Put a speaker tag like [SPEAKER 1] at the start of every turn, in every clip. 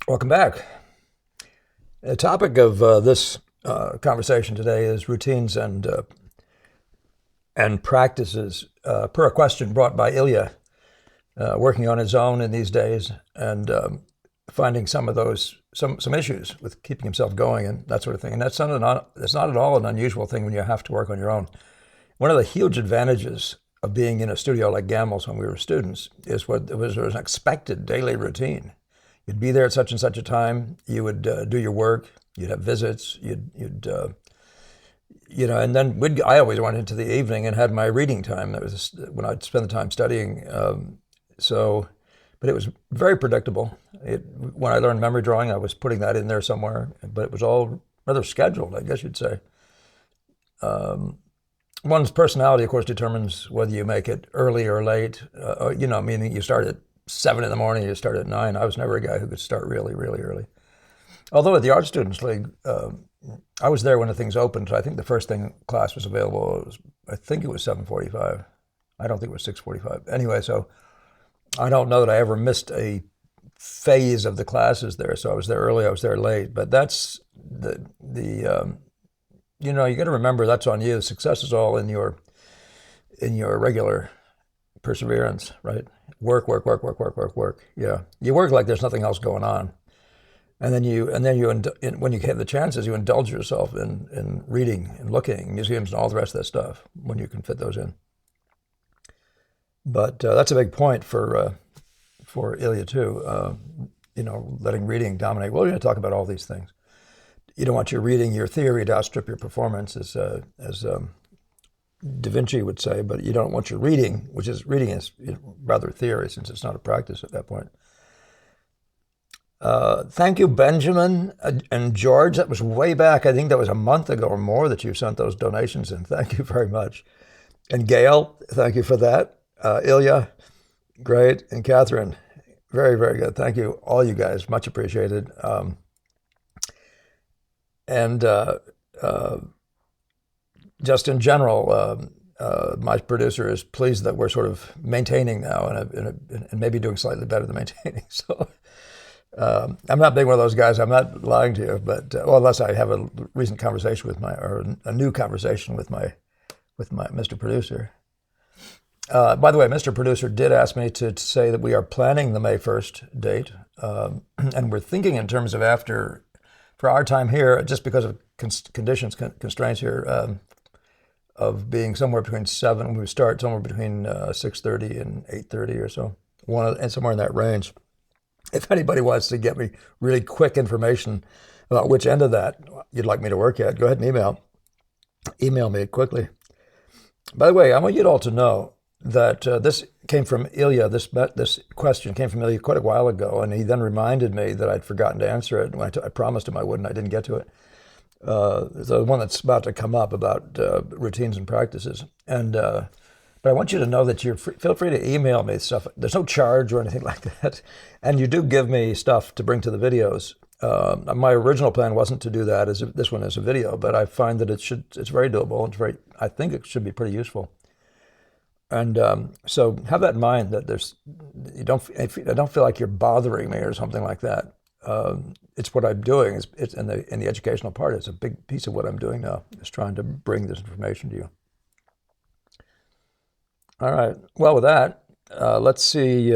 [SPEAKER 1] Welcome back. The topic of this conversation today is routines and practices per a question brought by Ilya, working on his own in these days and finding some of those some issues with keeping himself going and that sort of thing. And that's not at all an unusual thing when you have to work on your own. One of the huge advantages of being in a studio like Gamel's when we were students is there was an expected daily routine. You'd be there at such and such a time. You would do your work. You'd have visits. And then I always went into the evening and had my reading time. That was when I'd spend the time studying. But it was very predictable. When I learned memory drawing, I was putting that in there somewhere. But it was all rather scheduled, I guess you'd say. One's personality, of course, determines whether you make it early or late. Meaning you start at 7 in the morning, you start at 9. I was never a guy who could start really, really early. Although at the Art Students League, I was there when the things opened. So I think the first thing class was available. I think it was 7:45. I don't think it was 6:45. Anyway, so I don't know that I ever missed a phase of the classes there. So I was there early, I was there late. But that's you got to remember that's on you. Success is all in your regular perseverance, right? Work, work, work, work, work, work, work. Yeah, you work like there's nothing else going on, and then when you have the chances, you indulge yourself in reading and looking museums and all the rest of that stuff when you can fit those in. But that's a big point for Ilya too. Letting reading dominate. Well, we're going to talk about all these things. You don't want your theory to outstrip your performance, as Da Vinci would say, but you don't want your reading, which is reading is rather theory since it's not a practice at that point. Thank you, Benjamin and George. That was way back. I think that was a month ago or more that you sent those donations in. Thank you very much. And Gail, thank you for that. Ilya, great. And Catherine, very, very good. Thank you, all you guys. Much appreciated. And just in general, my producer is pleased that we're sort of maintaining now and maybe doing slightly better than maintaining. So I'm not being one of those guys. I'm not lying to you, but unless I have a recent conversation or a new conversation with my Mr. Producer. By the way, Mr. Producer did ask me to say that we are planning the May 1st date, and we're thinking in terms of for our time here, just because of constraints here, of being somewhere between 7, we start somewhere between 6:30 and 8:30 or so, and somewhere in that range. If anybody wants to get me really quick information about which end of that you'd like me to work at, go ahead and email me quickly. By the way, I want you all to know that this came from Ilya. This question came from Ilya quite a while ago, and he then reminded me that I'd forgotten to answer it. And I promised him I would, and I didn't get to it. The one that's about to come up about routines and practices. But I want you to know that feel free to email me stuff. There's no charge or anything like that, and you do give me stuff to bring to the videos. My original plan wasn't to do that as this one as a video, but I find that it's very doable. I think it should be pretty useful. And so have that in mind that I don't feel like you're bothering me or something like that. It's what I'm doing. It's in the educational part. It's a big piece of what I'm doing now. Is trying to bring this information to you. All right. Well, with that, let's see.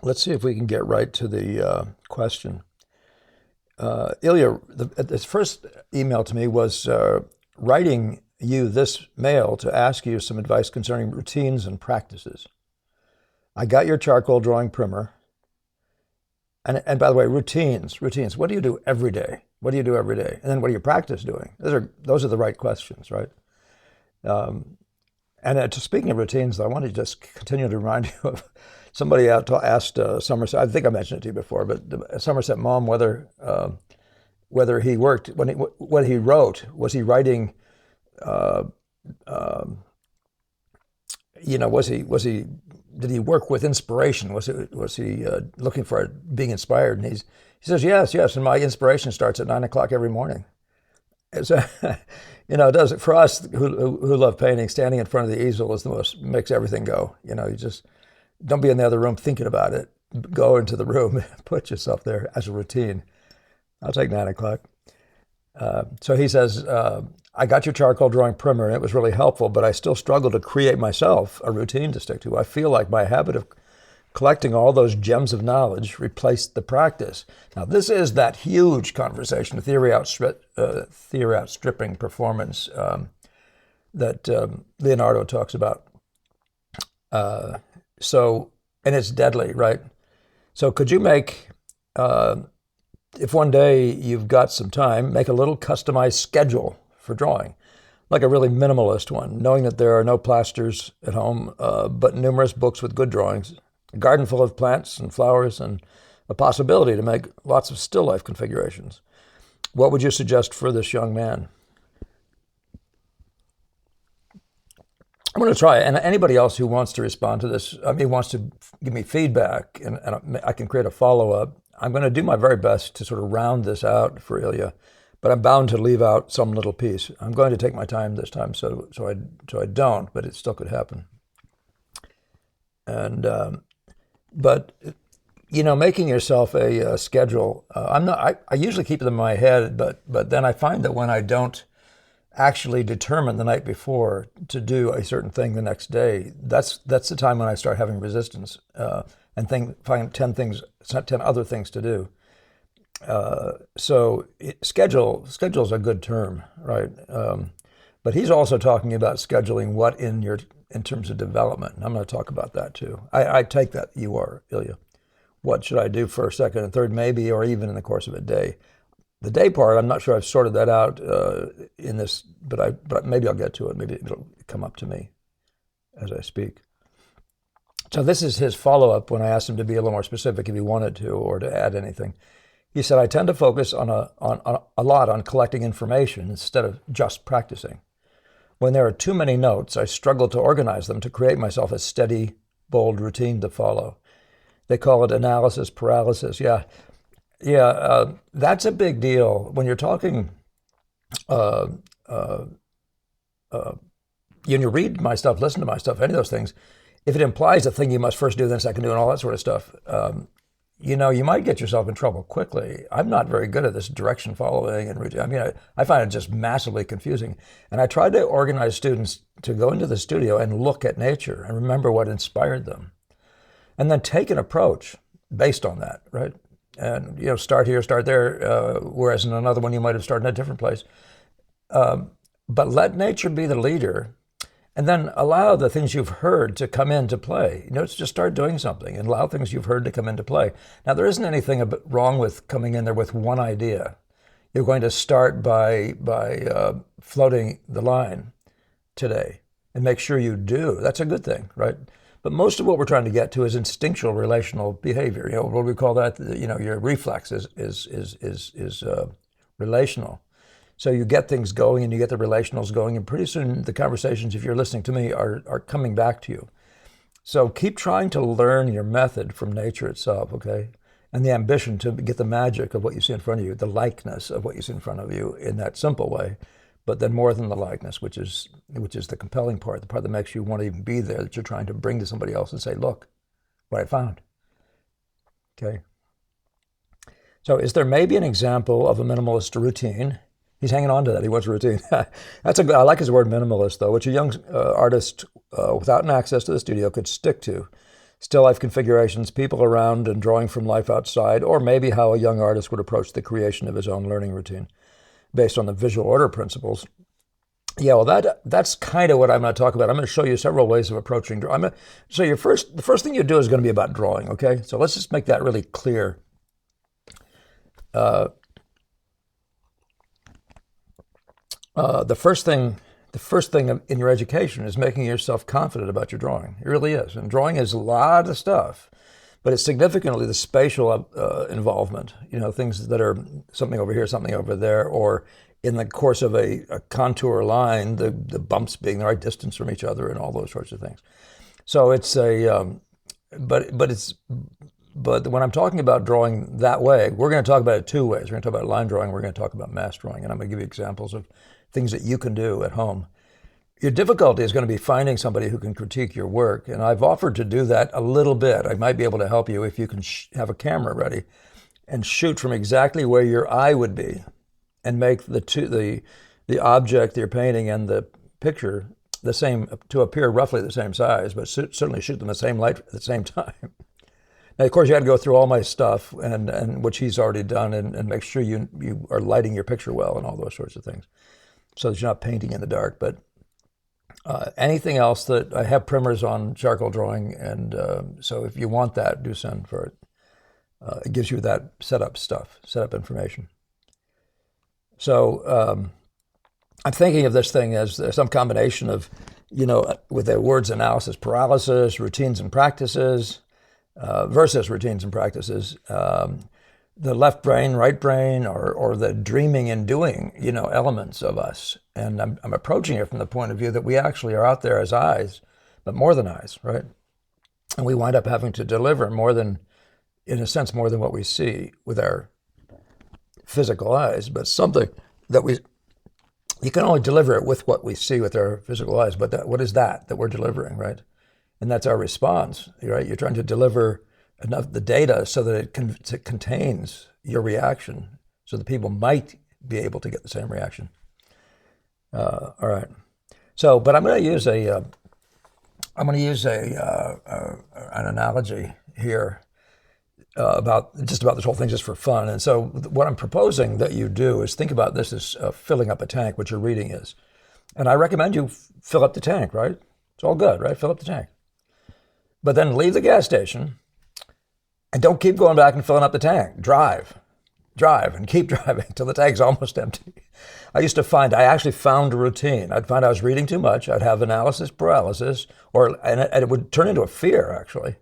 [SPEAKER 1] Let's see if we can get right to the question. Ilya, his first email to me was writing you this mail to ask you some advice concerning routines and practices. I got your charcoal drawing primer. And by the way, routines. What do you do every day? What do you do every day? And then what do you practice doing? Those are the right questions, right? Speaking of routines, I want to just continue to remind you of somebody asked Somerset. I think I mentioned it to you before, but Somerset Maugham whether he worked when he wrote, was he writing? Did he work with inspiration? Was he looking for being inspired? And he says yes, and my inspiration starts at 9 o'clock every morning. So, it does for us who love painting. Standing in front of the easel makes everything go. You just don't be in the other room thinking about it. go into the room, put yourself there as a routine. I'll take 9 o'clock. So he says, I got your charcoal drawing primer and it was really helpful, but I still struggle to create myself a routine to stick to. I feel like my habit of collecting all those gems of knowledge replaced the practice. Now, this is that huge conversation, theory outstripping performance that Leonardo talks about. And it's deadly, right? So could you make, if one day you've got some time, make a little customized schedule for drawing, like a really minimalist one, knowing that there are no plasters at home, but numerous books with good drawings, a garden full of plants and flowers, and a possibility to make lots of still life configurations. What would you suggest for this young man? I'm going to try, and anybody else who wants to respond to this, wants to give me feedback, and I can create a follow-up. I'm going to do my very best to sort of round this out for Ilya, but I'm bound to leave out some little piece. I'm going to take my time this time, so I don't, but it still could happen. And but making yourself a schedule. I usually keep them in my head, but then I find that when I don't actually determine the night before to do a certain thing the next day, that's the time when I start having resistance and find 10 other things to do. Schedule's a good term, right? But he's also talking about scheduling what in terms of development. And I'm going to talk about that too. I take that you are, Ilya. What should I do first, second, and third, maybe, or even in the course of a day? The day part, I'm not sure I've sorted that out in this, but maybe I'll get to it. Maybe it'll come up to me as I speak. So this is his follow-up when I asked him to be a little more specific if he wanted to or to add anything. He said, I tend to focus a lot on collecting information instead of just practicing. When there are too many notes, I struggle to organize them to create myself a steady, bold routine to follow. They call it analysis paralysis. Yeah, that's a big deal. When you're talking, when you read my stuff, listen to my stuff, any of those things, if it implies a thing you must first do, then second do, and all that sort of stuff, you might get yourself in trouble quickly. I'm not very good at this direction following and routine. I find it just massively confusing. And I try to organize students to go into the studio and look at nature and remember what inspired them. And then take an approach based on that, right? And, start here, start there, whereas in another one you might have started in a different place. But let nature be the leader, and then allow the things you've heard to come into play. Just start doing something and allow things you've heard to come into play. Now, there isn't anything wrong with coming in there with one idea. You're going to start by floating the line today and make sure you do. That's a good thing, right? But most of what we're trying to get to is instinctual relational behavior. What do we call that? Your reflex is relational. So you get things going and you get the relationals going, and pretty soon the conversations, if you're listening to me, are coming back to you. So keep trying to learn your method from nature itself, okay? And the ambition to get the magic of what you see in front of you, the likeness of what you see in front of you in that simple way, but then more than the likeness, which is the compelling part, the part that makes you want to even be there, that you're trying to bring to somebody else and say, look, what I found, okay? So is there maybe an example of a minimalist routine? He's hanging on to that. He wants a routine. I like his word minimalist, though, which a young artist without an access to the studio could stick to. Still life configurations, people around, and drawing from life outside, or maybe how a young artist would approach the creation of his own learning routine based on the visual order principles. Yeah, well, that's kind of what I'm going to talk about. I'm going to show you several ways of approaching drawing. So the first thing you do is going to be about drawing, okay? So let's just make that really clear. The first thing in your education is making yourself confident about your drawing. It really is. And drawing is a lot of stuff, but it's significantly the spatial involvement, things that are something over here, something over there, or in the course of a contour line, the bumps being the right distance from each other and all those sorts of things. So it's but when I'm talking about drawing that way, we're going to talk about it two ways. We're going to talk about line drawing, we're going to talk about mass drawing, and I'm going to give you examples of things that you can do at home. Your difficulty is going to be finding somebody who can critique your work. And I've offered to do that a little bit. I might be able to help you if you can have a camera ready and shoot from exactly where your eye would be and make the object you're painting and the picture the same, to appear roughly the same size, but certainly shoot them the same light at the same time. Now, of course, you had to go through all my stuff, and which he's already done, and make sure you are lighting your picture well and all those sorts of things, so that you're not painting in the dark. But anything else that I have primers on charcoal drawing, and so if you want that, do send for it. It gives you that setup information. So I'm thinking of this thing as some combination of, with the words analysis, paralysis, routines and practices, versus routines and practices, the left brain, right brain, or the dreaming and doing, elements of us. And I'm approaching it from the point of view that we actually are out there as eyes, but more than eyes, right? And we wind up having to deliver in a sense, more than what we see with our physical eyes, but something that you can only deliver it with what we see with our physical eyes, but what is that we're delivering, right? And that's our response, right? You're trying to deliver enough the data so that it contains your reaction, so that people might be able to get the same reaction. All right. So, but I'm going to use an analogy here about this whole thing just for fun. And so, what I'm proposing that you do is think about this as filling up a tank, which your reading is. And I recommend you fill up the tank, right? It's all good, right? Fill up the tank. But then leave the gas station and don't keep going back and filling up the tank. Drive and keep driving until the tank's almost empty. I actually found a routine. I'd find I was reading too much. I'd have analysis paralysis, and it would turn into a fear, actually.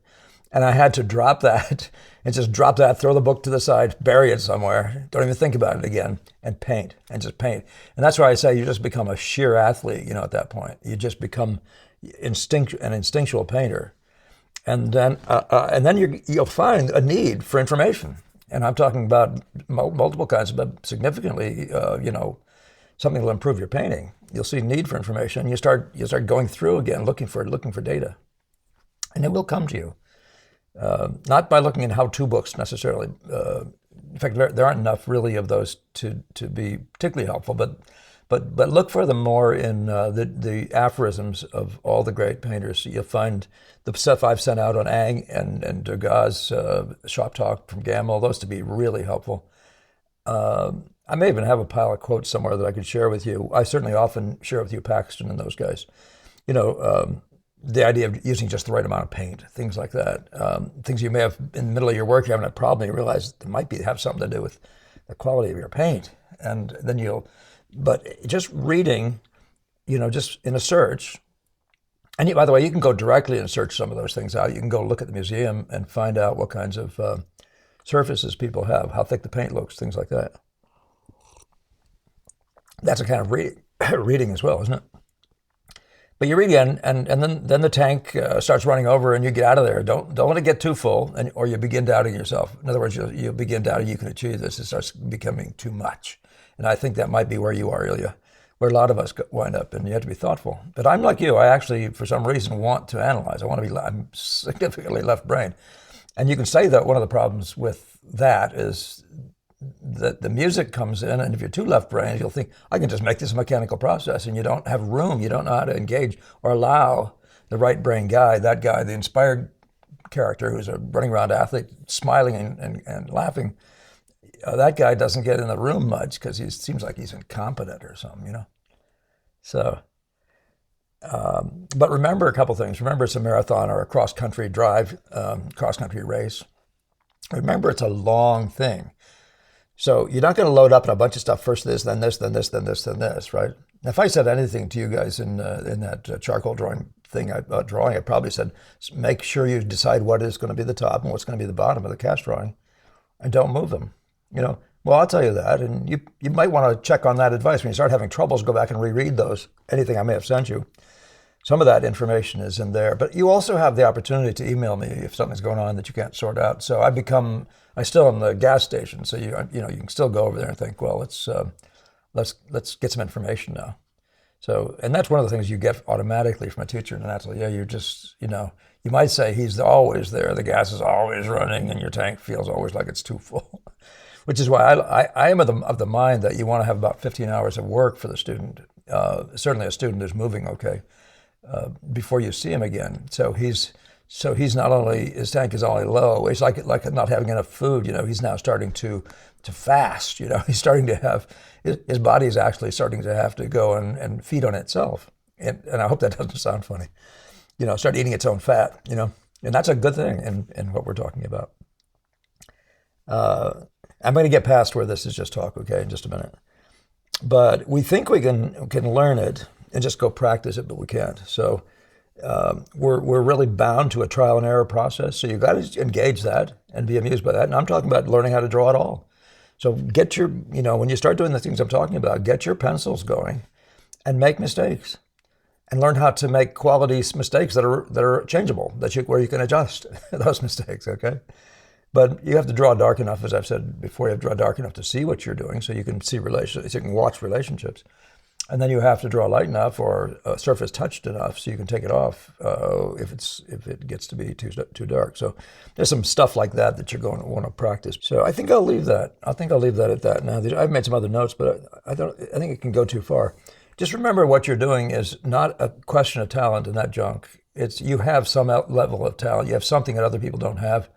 [SPEAKER 1] And I had to drop that and just throw the book to the side, bury it somewhere, don't even think about it again, and paint, and just paint. And that's why I say you just become a sheer athlete, at that point. You just become an instinctual painter. And then you'll find a need for information. And I'm talking about multiple kinds, but significantly, something will improve your painting. You'll see need for information. You start going through again, looking for data, and it will come to you. Not by looking in how-to books necessarily. In fact, there aren't enough really of those to be particularly helpful. But look for them more in the aphorisms of all the great painters. You'll find the stuff I've sent out on Ang and Degas' shop talk from Gamble, those to be really helpful. I may even have a pile of quotes somewhere that I could share with you. I certainly often share with you Paxton and those guys. The idea of using just the right amount of paint, things like that. Things you may have in the middle of your work, you're having a problem, you realize it might have something to do with the quality of your paint. And then but just reading, just in a search, and by the way, you can go directly and search some of those things out. You can go look at the museum and find out what kinds of surfaces people have, how thick the paint looks, things like that. That's a kind of reading as well, isn't it? But you read again, and then the tank starts running over, and you get out of there. Don't let it get too full, or you begin doubting yourself. In other words, you begin doubting you can achieve this. It starts becoming too much. And I think that might be where you are, Ilya, where a lot of us wind up, and you have to be thoughtful. But I'm like you. I actually, for some reason, want to analyze. I'm significantly left brain. And you can say that one of the problems with that is that the music comes in, and if you're too left brain, you'll think, I can just make this a mechanical process, and you don't have room, you don't know how to engage or allow the right brain guy, the inspired character who's a running around athlete, smiling and laughing, that guy doesn't get in the room much because he seems like he's incompetent or something, So, but remember a couple things. Remember it's a marathon or a cross-country drive, cross-country race. Remember it's a long thing. So you're not going to load up on a bunch of stuff, first this, then this, then this, then this, then this, right? Now, if I said anything to you guys in that charcoal drawing thing, I probably said, make sure you decide what is going to be the top and what's going to be the bottom of the cast drawing, and don't move them. Well, I'll tell you that, and you might want to check on that advice. When you start having troubles, go back and reread anything I may have sent you. Some of that information is in there, but you also have the opportunity to email me if something's going on that you can't sort out. So I still am the gas station, so you can still go over there and think, well, let's get some information now. So, and that's one of the things you get automatically from a teacher. And that's like, yeah, you're just, you might say he's always there. The gas is always running and your tank feels always like it's too full, which is why I am of the mind that you want to have about 15 hours of work for the student. Certainly a student is moving okay before you see him again. So he's not only, his tank is only low, it's like not having enough food, he's now starting to fast, he's starting to have, his body is actually starting to have to go and feed on itself. And I hope that doesn't sound funny, start eating its own fat, and that's a good thing in what we're talking about. I'm going to get past where this is just talk, okay, in just a minute. But we think we can learn it and just go practice it, but we can't. So we're really bound to a trial and error process. So you've got to engage that and be amused by that. And I'm talking about learning how to draw at all. So get your, when you start doing the things I'm talking about, get your pencils going and make mistakes and learn how to make quality mistakes that are changeable, where you can adjust those mistakes, okay? But you have to draw dark enough, as I've said before, you have to draw dark enough to see what you're doing so you can see relationships, so you can watch relationships. And then you have to draw light enough or surface touched enough so you can take it off if it gets to be too dark. So there's some stuff like that you're going to want to practice. So I think I'll leave that. I think I'll leave that at that. Now I've made some other notes, but I think it can go too far. Just remember what you're doing is not a question of talent and that junk. It's you have some level of talent. You have something that other people don't have.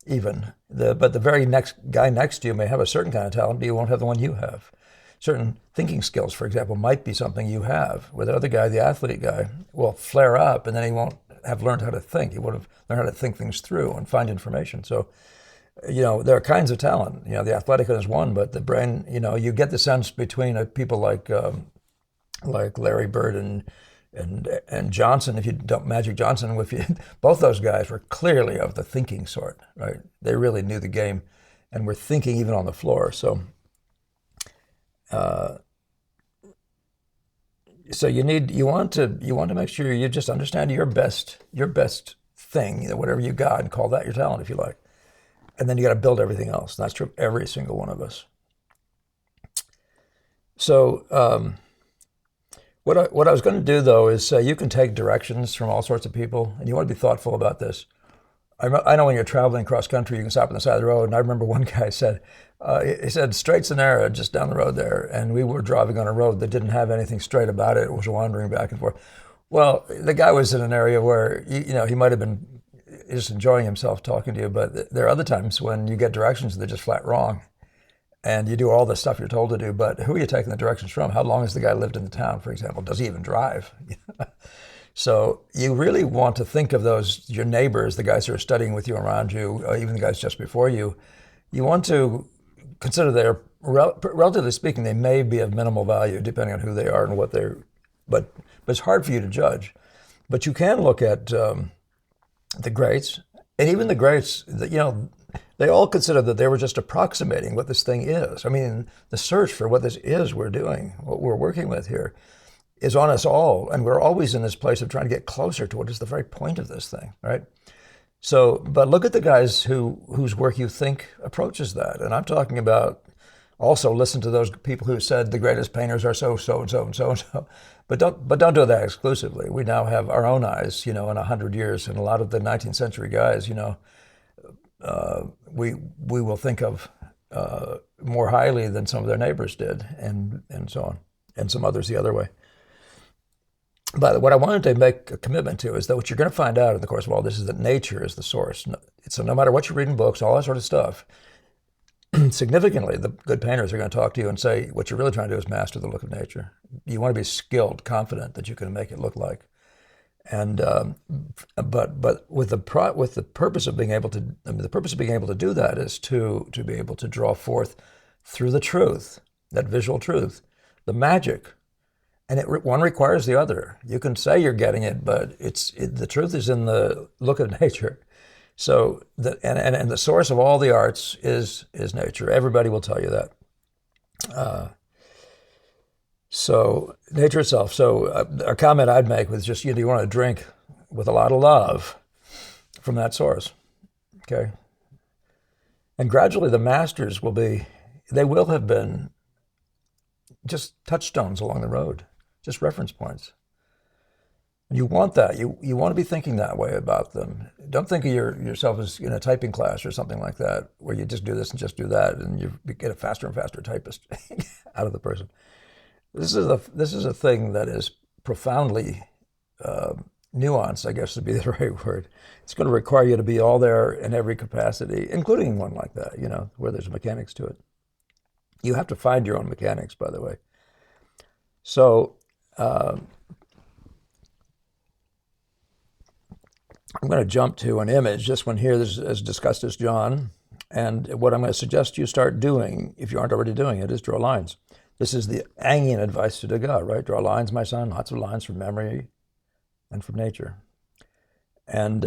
[SPEAKER 1] But the very next guy next to you may have a certain kind of talent, but you won't have the one you have. Certain thinking skills, for example, might be something you have, where the other guy, the athlete guy, will flare up and then he won't have learned how to think. He would have learned how to think things through and find information. So, there are kinds of talent. The athletic is one, but the brain, you get the sense between people like Larry Bird and Johnson, if you don't, Magic Johnson, both those guys were clearly of the thinking sort, right? They really knew the game and were thinking even on the floor. So you want to make sure you just understand your best thing, whatever you got, and call that your talent if you like. And then you got to build everything else. That's true of every single one of us. So what I was going to do though is say you can take directions from all sorts of people, and you want to be thoughtful about this. I know when you're traveling cross country, you can stop on the side of the road. And I remember one guy said, he said, straight's and narrow just down the road there. And we were driving on a road that didn't have anything straight about it. It was wandering back and forth. Well, the guy was in an area where, he might have been just enjoying himself talking to you. But there are other times when you get directions that are just flat wrong. And you do all the stuff you're told to do. But who are you taking the directions from? How long has the guy lived in the town, for example? Does he even drive? So you really want to think of your neighbors, the guys who are studying with you, around you, even the guys just before you. You want to consider they're, relatively speaking, they may be of minimal value depending on who they are and what but it's hard for you to judge. But you can look at the greats, and even the greats, they all consider that they were just approximating what this thing is. I mean, the search for what this is we're doing, what we're working with here, is on us all, and we're always in this place of trying to get closer to what is the very point of this thing, right? So, but look at the guys whose work you think approaches that, and I'm talking about also listen to those people who said the greatest painters are so and so and so and so, but don't do that exclusively. We now have our own eyes, in 100 years, and a lot of the 19th century guys, we will think of more highly than some of their neighbors did, and so on, and some others the other way. But what I wanted to make a commitment to is that what you're going to find out in the course of all this is that nature is the source. So no matter what you're reading books, all that sort of stuff, significantly, the good painters are going to talk to you and say, what you're really trying to do is master the look of nature. You want to be skilled, confident that you can make it look like. And but with the purpose of being able to, the purpose of being able to do that is to be able to draw forth through the truth, that visual truth, the magic. And one requires the other. You can say you're getting it, but the truth is in the look of nature. So and the source of all the arts is nature. Everybody will tell you that. So nature itself. So a comment I'd make was just you want to drink with a lot of love from that source. Okay. And gradually the masters will have been just touchstones along the road. just reference points. And you want that. You want to be thinking that way about them. Don't think of yourself as in a typing class or something like that, where you just do this and just do that, and you get a faster and faster typist out of the person. This is a thing that is profoundly nuanced, I guess would be the right word. It's going to require you to be all there in every capacity, including one like that, where there's mechanics to it. You have to find your own mechanics, by the way. So I'm going to jump to an image. This one here is as discussed as John. And what I'm going to suggest you start doing, if you aren't already doing it, is draw lines. This is the Angian advice to Degas, right? Draw lines, my son, lots of lines from memory and from nature. And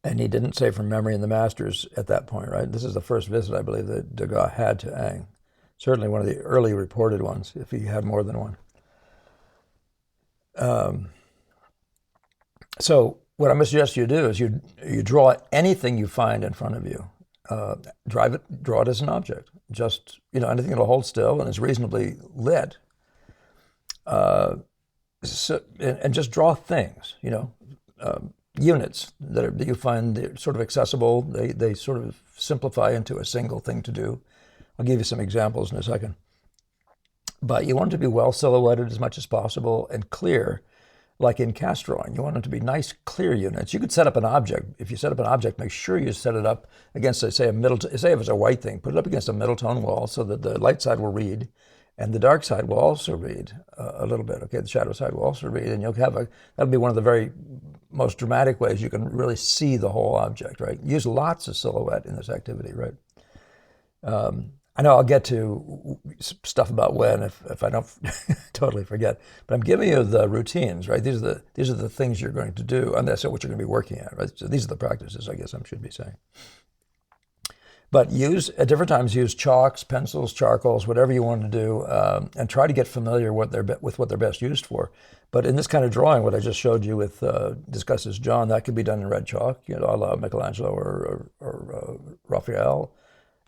[SPEAKER 1] he didn't say from memory in the Masters at that point, right? This is the first visit, I believe, that Degas had to Ang. Certainly one of the early reported ones, if he had more than one. So what I'm going to suggest you do is you draw anything you find in front of you. Draw it as an object. Just, anything that'll hold still and is reasonably lit. And just draw things, units that you find sort of accessible. They sort of simplify into a single thing to do. I'll give you some examples in a second. But you want it to be well silhouetted as much as possible and clear, like in cast drawing. You want them to be nice, clear units. You could set up an object. If you set up an object, make sure you set it up against, say if it's a white thing, put it up against a middle tone wall so that the light side will read and the dark side will also read a little bit. Okay, the shadow side will also read, and that'll be one of the very most dramatic ways you can really see the whole object, right? Use lots of silhouette in this activity, right? I know I'll get to stuff about when if I don't totally forget, but I'm giving you the routines, right? These are the things you're going to do, and that's what you're going to be working at, right? So these are the practices, I guess I should be saying. But at different times, use chalks, pencils, charcoals, whatever you want to do, and try to get familiar with what they're best used for. But in this kind of drawing, what I just showed you with discusses John, that could be done in red chalk, a la Michelangelo or Raphael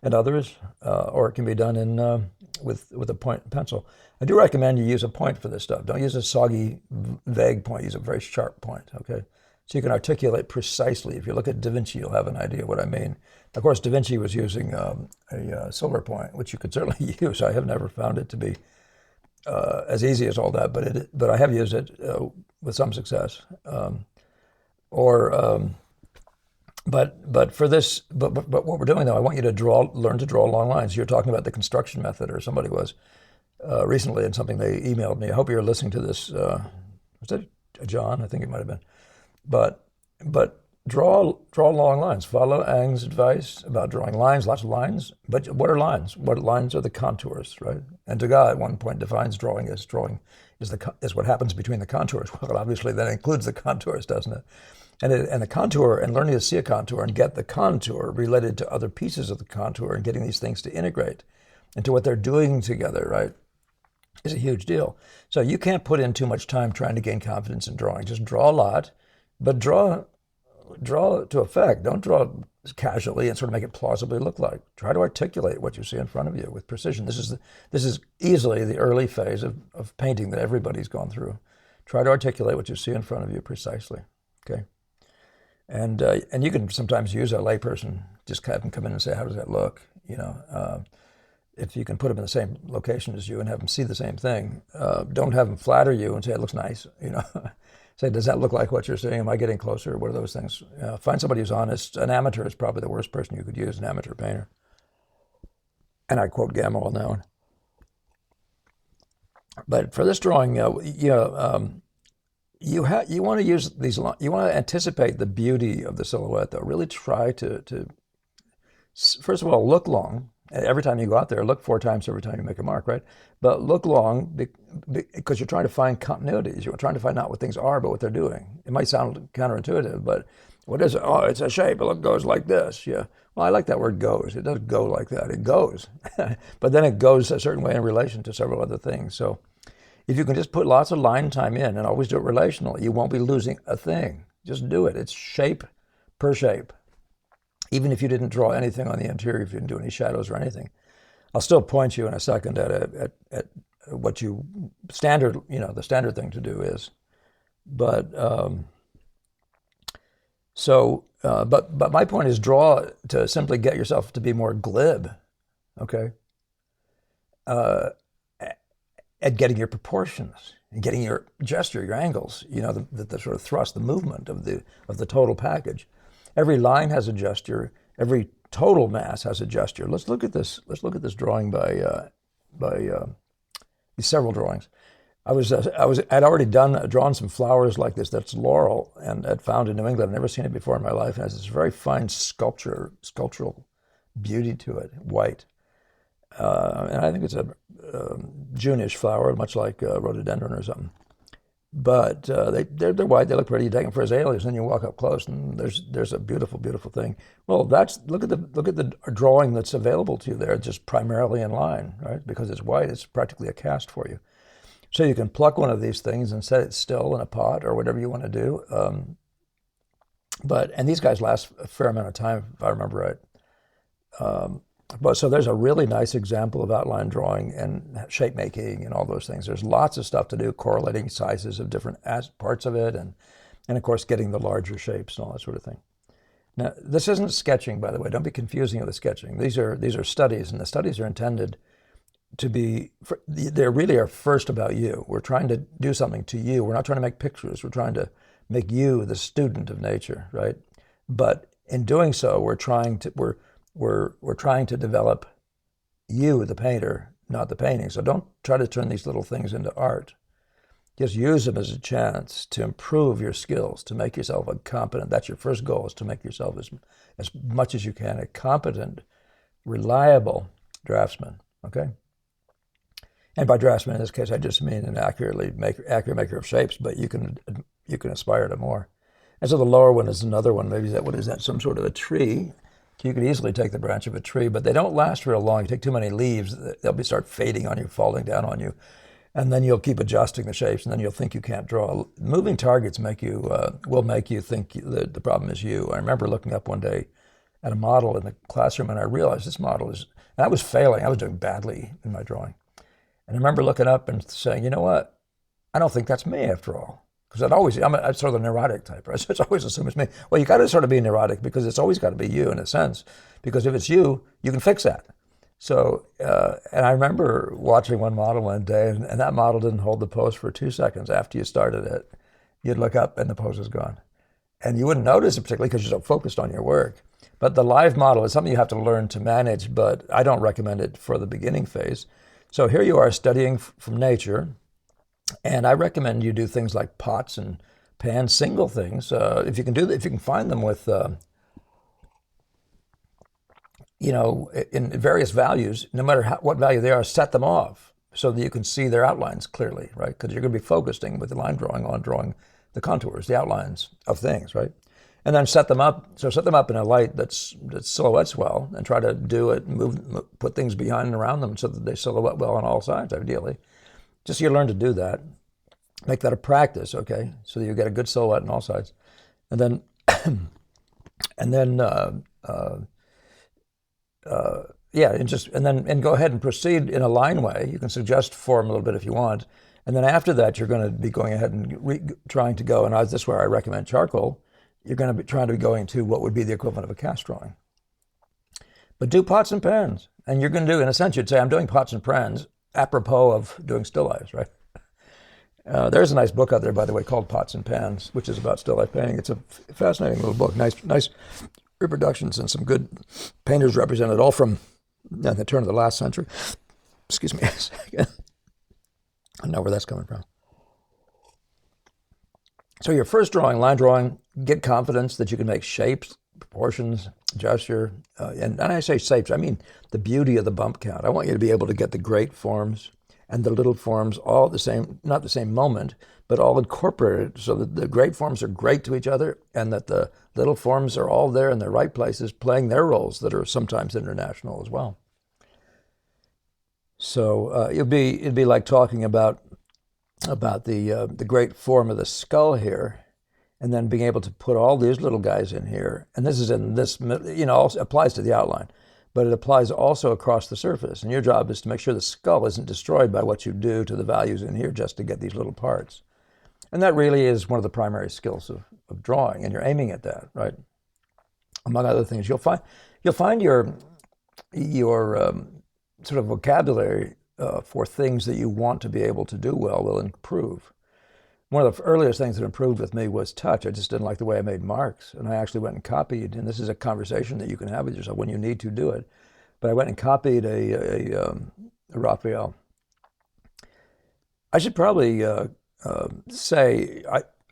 [SPEAKER 1] and others, or it can be done with a point pencil. I do recommend you use a point for this stuff. Don't use a soggy, vague point. Use a very sharp point, okay? So you can articulate precisely. If you look at Da Vinci, you'll have an idea what I mean. Of course, Da Vinci was using a silver point, which you could certainly use. I have never found it to be as easy as all that, but I have used it with some success. But for this, but what we're doing though, I want you to learn to draw long lines. You're talking about the construction method, or somebody was recently in something they emailed me. I hope you're listening to this. Was it John? I think it might have been. But draw long lines. Follow Ang's advice about drawing lines, lots of lines. But what are lines? What lines are the contours, right? And Degas at one point defines drawing as is what happens between the contours. Well, obviously that includes the contours, doesn't it? And the contour, and learning to see a contour and get the contour related to other pieces of the contour and getting these things to integrate into what they're doing together, right, is a huge deal. So you can't put in too much time trying to gain confidence in drawing. Just draw a lot, but draw to effect. Don't draw casually and sort of make it plausibly look like. Try to articulate what you see in front of you with precision. This is easily the early phase of painting that everybody's gone through. Try to articulate what you see in front of you precisely, okay? And you can sometimes use a layperson, just have them come in and say, how does that look? If you can put them in the same location as you and have them see the same thing, don't have them flatter you and say, it looks nice, Say, does that look like what you're seeing? Am I getting closer? What are those things? Find somebody who's honest. An amateur is probably the worst person you could use, an amateur painter. And I quote Gamow on that one. But for this drawing, you want to use these. You want to anticipate the beauty of the silhouette, though. Really try to first of all look long. Every time you go out there, look 4 times every time you make a mark, right? But look long because you're trying to find continuities. You're trying to find out what things are, but what they're doing. It might sound counterintuitive, but what is it? Oh, it's a shape. It goes like this. Yeah. Well, I like that word goes. It doesn't go like that. It goes. But then it goes a certain way in relation to several other things. So if you can just put lots of line time in and always do it relationally, you won't be losing a thing. Just do it. It's shape per shape. Even if you didn't draw anything on the interior, if you didn't do any shadows or anything. I'll still point you in a second at what you standard, the standard thing to do is. But but my point is draw to simply get yourself to be more glib, okay, at getting your proportions and getting your gesture, your angles, the sort of thrust, the movement of the total package. Every line has a gesture. Every total mass has a gesture. Let's look at this. Let's look at this drawing by these several drawings. I'd already drawn some flowers like this. That's laurel, and I'd found in New England. I'd never seen it before in my life. It has this very fine sculptural beauty to it, white. And I think it's a June-ish flower, much like rhododendron or something. But they're white. They look pretty. You take them for azaleas, and then you walk up close, and there's a beautiful, beautiful thing. Well, look at the drawing that's available to you there. It's just primarily in line, right? Because it's white, it's practically a cast for you. So you can pluck one of these things and set it still in a pot or whatever you want to do. And these guys last a fair amount of time, if I remember right. But so there's a really nice example of outline drawing and shape making and all those things. There's lots of stuff to do, correlating sizes of different parts of it, and of course getting the larger shapes and all that sort of thing. Now, this isn't sketching, by the way. Don't be confusing it with sketching. These are studies, and the studies are intended to be, they really are first about you. We're trying to do something to you. We're not trying to make pictures. We're trying to make you the student of nature, right? But in doing so, we're trying to develop you, the painter, not the painting. So don't try to turn these little things into art. Just use them as a chance to improve your skills, to make yourself a competent, that's your first goal, is to make yourself as much as you can a competent, reliable draftsman, okay? And by draftsman in this case, I just mean an accurate maker of shapes, but you can aspire to more. And so the lower one is another one. Maybe what is that? Some sort of a tree. You could easily take the branch of a tree, but they don't last real long. You take too many leaves, they'll start fading on you, falling down on you. And then you'll keep adjusting the shapes, and then you'll think you can't draw. Moving targets will make you think the problem is you. I remember looking up one day at a model in the classroom, and I realized this model and I was failing. I was doing badly in my drawing. And I remember looking up and saying, you know what? I don't think that's me after all. Because I'm sort of the neurotic type, right? So it's always assume it's me. Well, you got to sort of be neurotic because it's always got to be you in a sense. Because if it's you, you can fix that. So, and I remember watching one model one day, and that model didn't hold the pose for 2 seconds after you started it. You'd look up and the pose is gone. And you wouldn't notice it particularly because you're so focused on your work. But the live model is something you have to learn to manage, but I don't recommend it for the beginning phase. So here you are studying from nature, and I recommend you do things like pots and pans, single things. If you can find them with, in various values, no matter what value they are, set them off so that you can see their outlines clearly, right? Because you're going to be focusing with the line drawing on drawing the contours, the outlines of things, right? And then set them up. So set them up in a light that silhouettes well, and try to do it, put things behind and around them so that they silhouette well on all sides, ideally. Just you learn to do that. Make that a practice, okay? So that you get a good silhouette on all sides. And then, and go ahead and proceed in a line way. You can suggest form a little bit if you want. And then after that, you're going to be going ahead and trying to go, and this is where I recommend charcoal. You're going to be trying to be going to what would be the equivalent of a cast drawing. But do pots and pans. And you're going to do, in a sense, you'd say, I'm doing pots and pans apropos of doing still lifes, right? There's a nice book out there, by the way, called Pots and Pans, which is about still life painting. It's a fascinating little book. Nice reproductions and some good painters represented, all from the turn of the last century. Excuse me a second. I don't know where that's coming from. So your first drawing, line drawing, get confidence that you can make shapes, proportions, gesture. And when I say shapes, I mean the beauty of the bump count. I want you to be able to get the great forms and the little forms all at the same, not the same moment, but all incorporated so that the great forms are great to each other and that the little forms are all there in the right places playing their roles that are sometimes international as well. So it'd be like talking about the great form of the skull here, and then being able to put all these little guys in here. And this is in this, also applies to the outline. but it applies also across the surface. And your job is to make sure the skull isn't destroyed by what you do to the values in here just to get these little parts. And that really is one of the primary skills of drawing, and you're aiming at that, right? Among other things, you'll find your sort of vocabulary for things that you want to be able to do well will improve. One of the earliest things that improved with me was touch. I just didn't like the way I made marks, and I actually went and copied, and this is a conversation that you can have with yourself when you need to do it, but I went and copied a Raphael. I should probably say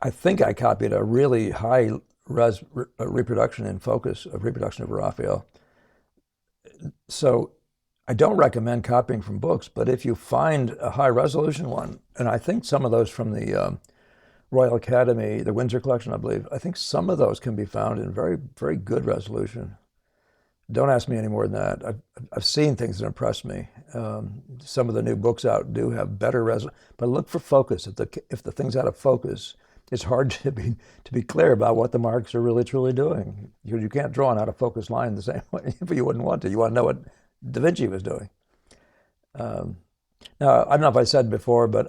[SPEAKER 1] I think I copied a really high res reproduction in focus of reproduction of Raphael. So I don't recommend copying from books, but if you find a high resolution one, and I think some of those from the Royal Academy, the Windsor collection, I believe, I think some of those can be found in very, very good resolution. Don't ask me any more than that. I've seen things that impress me. Some of the new books out do have better resolution, but look for focus. If the thing's out of focus, it's hard to be clear about what the marks are really truly doing. You can't draw an out of focus line the same way if you wouldn't want to. You want to know what Da Vinci was doing. Now, I don't know if I said before, but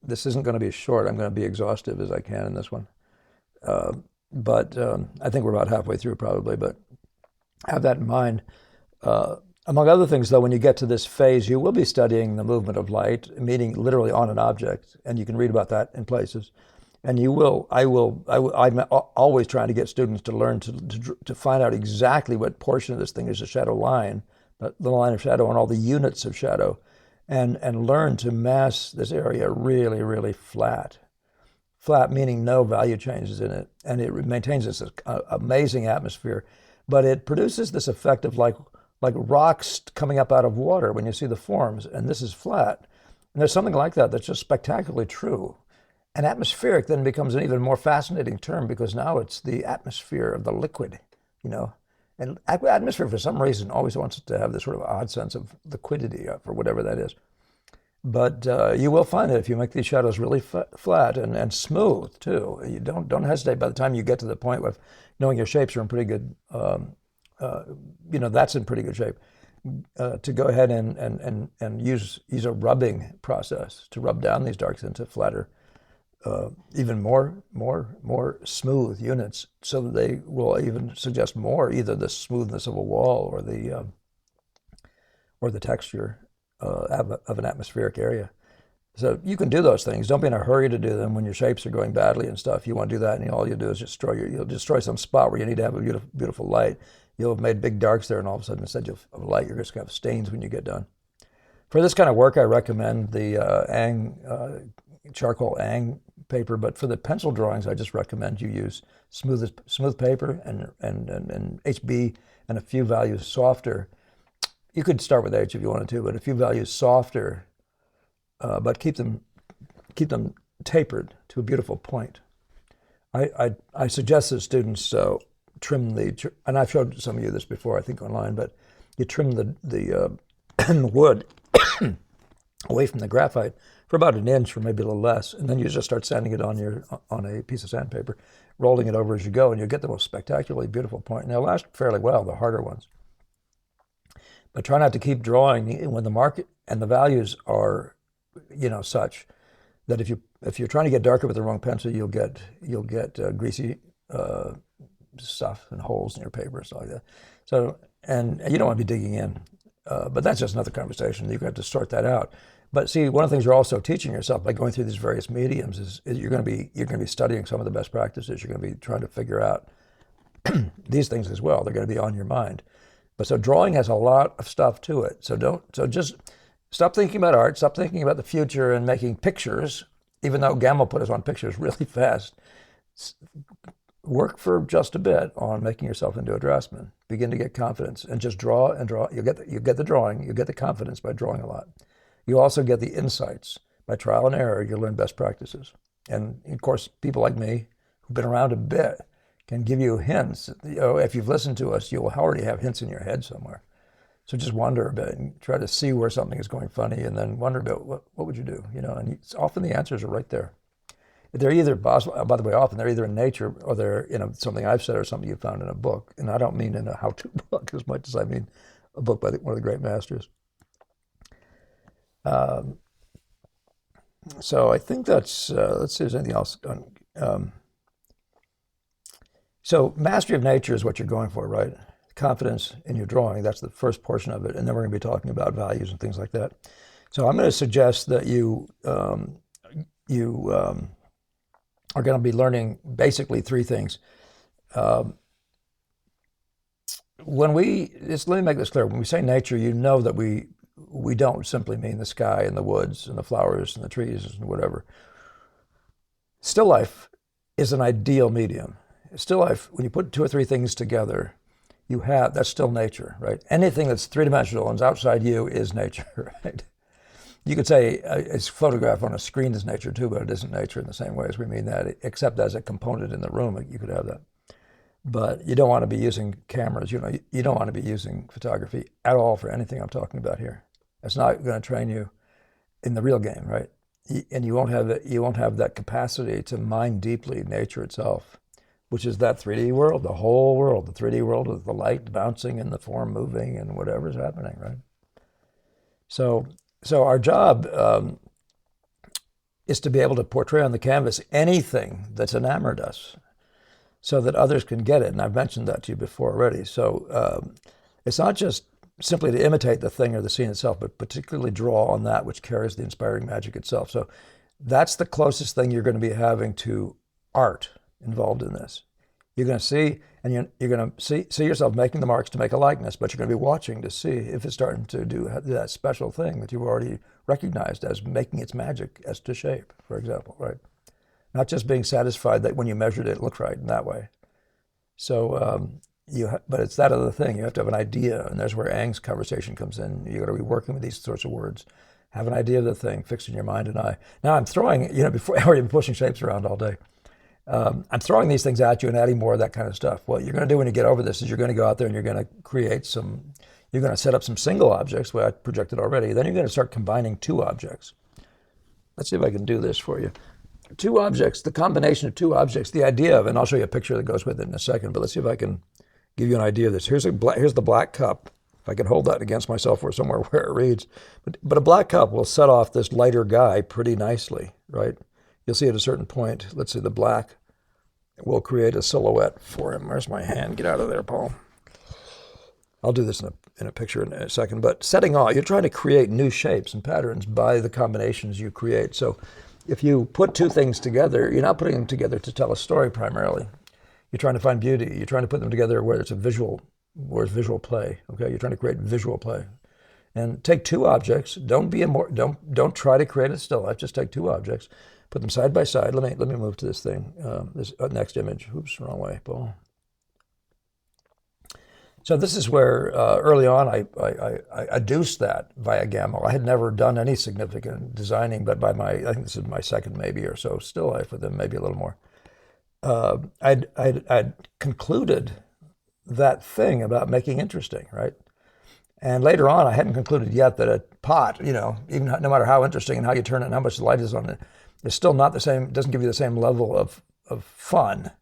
[SPEAKER 1] this isn't going to be short. I'm going to be exhaustive as I can in this one. But I think we're about halfway through probably, but have that in mind. Among other things, though, when you get to this phase, you will be studying the movement of light, meaning literally on an object, and you can read about that in places. And I'm always trying to get students to learn to find out exactly what portion of this thing is a shadow line, the line of shadow and all the units of shadow, and learn to mass this area really, really flat. Flat meaning no value changes in it, and it maintains this amazing atmosphere, but it produces this effect of like rocks coming up out of water when you see the forms, and this is flat. And there's something like that that's just spectacularly true. And atmospheric then becomes an even more fascinating term because now it's the atmosphere of the liquid, you know. And atmosphere, for some reason, always wants to have this sort of odd sense of liquidity for whatever that is. But you will find that if you make these shadows really flat and smooth, too, you don't hesitate by the time you get to the point of knowing your shapes are in pretty good, that's in pretty good shape, to go ahead and use a rubbing process to rub down these darks into flatter, even more smooth units, so that they will even suggest more either the smoothness of a wall or the texture of an atmospheric area. So you can do those things. Don't be in a hurry to do them when your shapes are going badly and stuff. You want to do that, and all you do is you'll destroy some spot where you need to have a beautiful light. You'll have made big darks there, and all of a sudden, instead of light, you're just going to have stains when you get done. For this kind of work, I recommend the charcoal Ang paper, but for the pencil drawings, I just recommend you use smooth paper and HB and a few values softer. You could start with H if you wanted to, but a few values softer, but keep them tapered to a beautiful point. I suggest that students trim and I've showed some of you this before, I think online, but you trim the wood away from the graphite for about an inch or maybe a little less, and then you just start sanding it on a piece of sandpaper, rolling it over as you go, and you get the most spectacularly beautiful point. And they'll last fairly well, the harder ones. But try not to keep drawing when the mark and the values are, such that if you're trying to get darker with the wrong pencil, you'll get greasy stuff and holes in your paper and stuff like that. So, and you don't want to be digging in, but that's just another conversation. You have to sort that out. But see, one of the things you're also teaching yourself by going through these various mediums is you're going to be studying some of the best practices. You're going to be trying to figure out these things as well. They're going to be on your mind. But so drawing has a lot of stuff to it. So just stop thinking about art. Stop thinking about the future and making pictures. Even though Gamma put us on pictures really fast, work for just a bit on making yourself into a draftsman. Begin to get confidence and just draw and draw. You get the drawing. You get the confidence by drawing a lot. You also get the insights. By trial and error, you learn best practices. And of course, people like me who've been around a bit can give you hints. If you've listened to us, you'll already have hints in your head somewhere. So just wonder a bit and try to see where something is going funny, and then wonder about what would you do, and often the answers are right there. They're either, by the way, often they're either in nature or they're in something I've said or something you found in a book. And I don't mean in a how-to book as much as I mean a book by one of the great masters. So I think that's, let's see if there's anything else. So mastery of nature is what you're going for, right? Confidence in your drawing, that's the first portion of it. And then we're going to be talking about values and things like that. So I'm going to suggest that you are going to be learning basically three things. Let me make this clear. When we say nature, you know that we don't simply mean the sky and the woods and the flowers and the trees and whatever. Still life is an ideal medium. Still life, when you put two or three things together, that's still nature, right? Anything that's three-dimensional and is outside you is nature, right? You could say a photograph on a screen is nature too, but it isn't nature in the same way as we mean that, except as a component in the room, you could have that. But you don't want to be using cameras, you don't want to be using photography at all for anything I'm talking about here. It's not going to train you in the real game, right? And you won't have that capacity to mine deeply nature itself, which is that 3D world, the whole world, the 3D world with the light bouncing and the form moving and whatever's happening, right? So our job is to be able to portray on the canvas anything that's enamored us so that others can get it. And I've mentioned that to you before already. So it's not just simply to imitate the thing or the scene itself, but particularly draw on that which carries the inspiring magic itself. So that's the closest thing you're going to be having to art involved in this. You're going to see, and you're going to see yourself making the marks to make a likeness, but you're going to be watching to see if it's starting to do that special thing that you've already recognized as making its magic as to shape, for example, right? Not just being satisfied that when you measured it looked right in that way. So, but it's that other thing. You have to have an idea, and there's where Ang's conversation comes in. You got to be working with these sorts of words. Have an idea of the thing, fixed in your mind and eye. Now I'm throwing, before I've been pushing shapes around all day. I'm throwing these things at you and adding more of that kind of stuff. What you're going to do when you get over this is you're going to go out there and you're going to you're going to set up some single objects, what I projected already. Then you're going to start combining two objects. Let's see if I can do this for you. Two objects, the combination of two objects, the idea of, and I'll show you a picture that goes with it in a second, but let's see if I can give you an idea of this. Here's the black cup. If I can hold that against myself or somewhere where it reads. But a black cup will set off this lighter guy pretty nicely, right? You'll see at a certain point, let's see, the black will create a silhouette for him. Where's my hand? Get out of there, Paul. I'll do this in a picture in a second. But setting off, you're trying to create new shapes and patterns by the combinations you create. So if you put two things together, you're not putting them together to tell a story primarily. You're trying to find beauty. You're trying to put them together where it's visual play. Okay, you're trying to create visual play. And take two objects. Don't try to create a still life. Just take two objects. Put them side by side. Let me move to this thing. This next image. Oops, wrong way, Paul. So this is where early on I adduced that via Gamma. I had never done any significant designing, but I think this is my second maybe or so still life with them, maybe a little more. I'd concluded that thing about making interesting, right? And later on, I hadn't concluded yet that a pot, even no matter how interesting and how you turn it and how much light is on it, it's still not the same, doesn't give you the same level of fun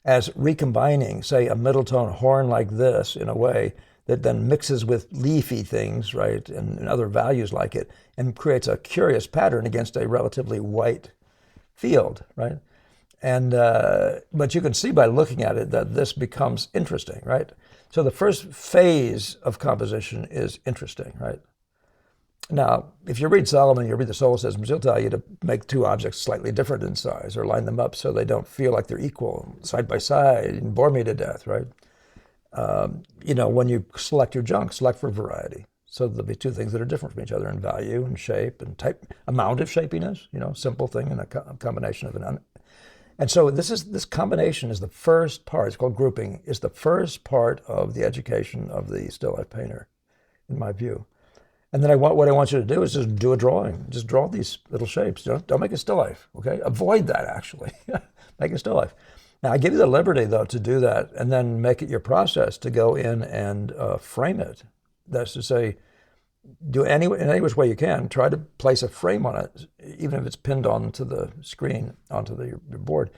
[SPEAKER 1] as recombining, say, a middle tone horn like this in a way that then mixes with leafy things, right, and other values like it, and creates a curious pattern against a relatively white field, right? And but you can see by looking at it that this becomes interesting, right? So the first phase of composition is interesting, right? Now, if you read Solomon, you read the Solar Systems, he'll tell you to make two objects slightly different in size or line them up so they don't feel like they're equal, side by side, and bore me to death, right? When you select your junk, select for variety. So there'll be two things that are different from each other in value and shape and type, amount of shapiness, simple thing and a combination of and so this combination is the first part. It's called grouping. Is the first part of the education of the still life painter, in my view. And then what I want you to do is just do a drawing. Just draw these little shapes. Don't make a still life, okay? Avoid that, actually. Make a still life. Now, I give you the liberty, though, to do that and then make it your process to go in and frame it. That's to say, do in any which way you can. Try to place a frame on it, even if it's pinned onto the screen, onto your board,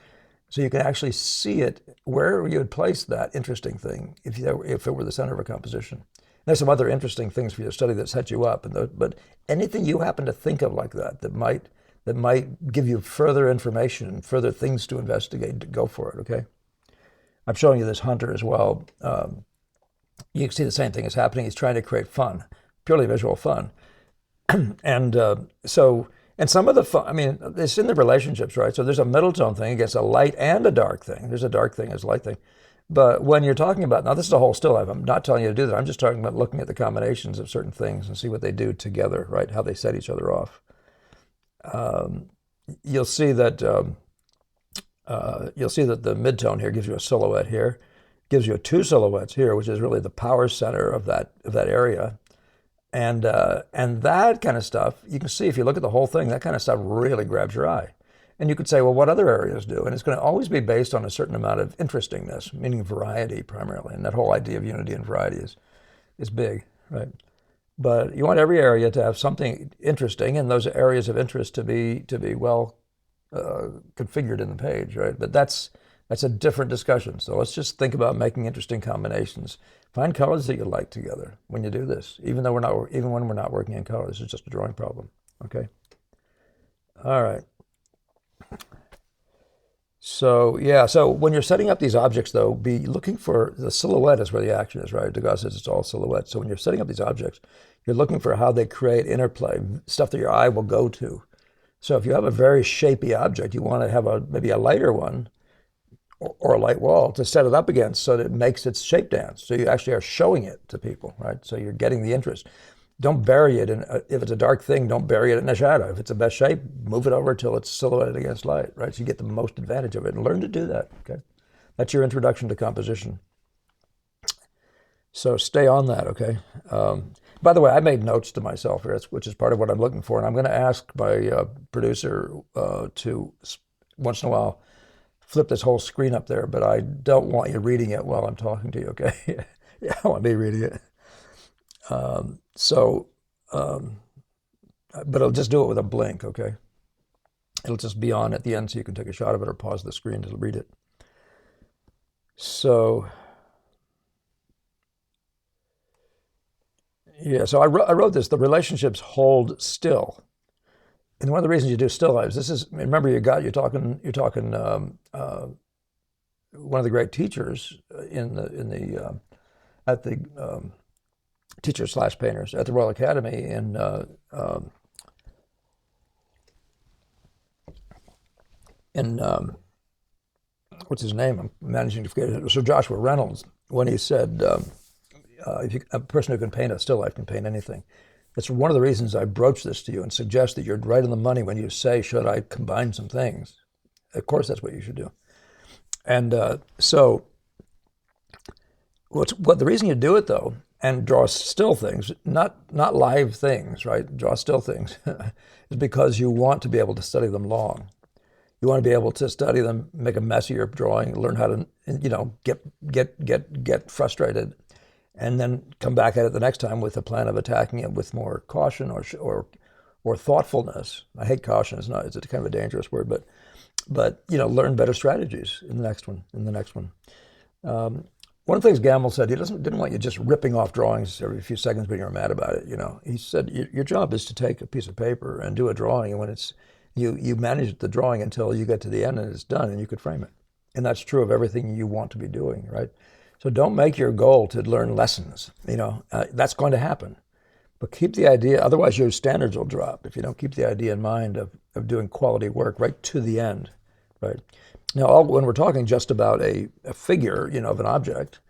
[SPEAKER 1] so you can actually see it where you would place that interesting thing if it were the center of a composition. There's some other interesting things for you to study that set you up, but anything you happen to think of like that might give you further information, further things to investigate, go for it, okay? I'm showing you this hunter as well. You can see the same thing is happening. He's trying to create fun, purely visual fun. And some of the fun, I mean, it's in the relationships, right? So there's a middle tone thing against a light and a dark thing. There's a dark thing as a light thing. But when you're talking about, now this is a whole still life. I'm not telling you to do that. I'm just talking about looking at the combinations of certain things and see what they do together, right? How they set each other off. You'll see that the midtone here gives you a silhouette here, gives you two silhouettes here, which is really the power center of that area. And that kind of stuff, you can see if you look at the whole thing, that kind of stuff really grabs your eye. And you could say, well, what other areas do? And it's going to always be based on a certain amount of interestingness, meaning variety primarily. And that whole idea of unity and variety is big, right? But you want every area to have something interesting, and those areas of interest to be well configured in the page, right? But that's a different discussion. So let's just think about making interesting combinations. Find colors that you like together when you do this, even when we're not working in colors. It's just a drawing problem, okay? All right. So when you're setting up these objects, though, be looking for the silhouette is where the action is, right? Degas says it's all silhouette. So when you're setting up these objects, you're looking for how they create interplay, stuff that your eye will go to. So if you have a very shapy object, you want to have maybe a lighter one or a light wall to set it up against so that it makes its shape dance. So you actually are showing it to people, right? So you're getting the interest. Don't bury it if it's a dark thing, don't bury it in a shadow. If it's a best shape, move it over till it's silhouetted against light, right? So you get the most advantage of it, and learn to do that, okay? That's your introduction to composition. So stay on that, okay? By the way, I made notes to myself here, which is part of what I'm looking for, and I'm going to ask my producer to, once in a while, flip this whole screen up there, but I don't want you reading it while I'm talking to you, okay? Yeah, I want me reading it. But I'll just do it with a blink, okay? It'll just be on at the end so you can take a shot of it or pause the screen to read it. So, yeah, so I wrote this, the relationships hold still. And one of the reasons you do still lives, remember you're talking one of the great teachers at the teachers/painters at the Royal Academy in what's his name? I'm managing to forget it. Sir Joshua Reynolds, when he said, a person who can paint a still life can paint anything. It's one of the reasons I broach this to you and suggest that you're right on the money when you say, should I combine some things? Of course, that's what you should do. And so the reason you do it, though, and draw still things, not live things, right? Draw still things, is because you want to be able to study them long. You want to be able to study them, make a messier drawing, learn how to, get frustrated, and then come back at it the next time with a plan of attacking it with more caution or thoughtfulness. I hate caution; it's a kind of a dangerous word, but learn better strategies in the next one. One of the things Gamble said, he didn't want you just ripping off drawings every few seconds when you're mad about it. He said your job is to take a piece of paper and do a drawing, and when it's you manage the drawing until you get to the end and it's done, and you could frame it. And that's true of everything you want to be doing, right? So don't make your goal to learn lessons. That's going to happen, but keep the idea. Otherwise, your standards will drop if you don't keep the idea in mind of doing quality work right to the end, right? Now, when we're talking just about a figure, of an object,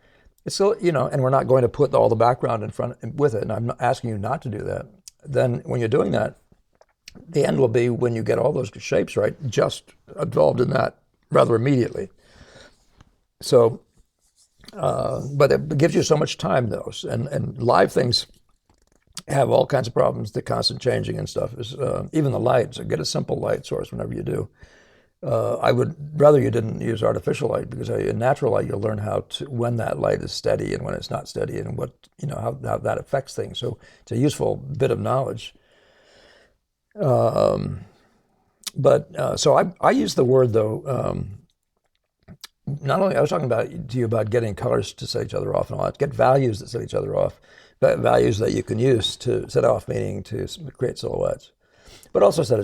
[SPEAKER 1] it's still, and we're not going to put all the background in front with it, and I'm not asking you not to do that. Then when you're doing that, the end will be when you get all those shapes right, just involved in that rather immediately. So, but it gives you so much time, though, and live things have all kinds of problems, the constant changing and stuff. Even the light, so get a simple light source whenever you do. I would rather you didn't use artificial light, because in natural light you'll learn how to, when that light is steady and when it's not steady, and what, how that affects things. So it's a useful bit of knowledge. So I use the word, though. Not only I was talking to you about getting colors to set each other off and all that, get values that set each other off, but values that you can use to set off meaning to create silhouettes, but also set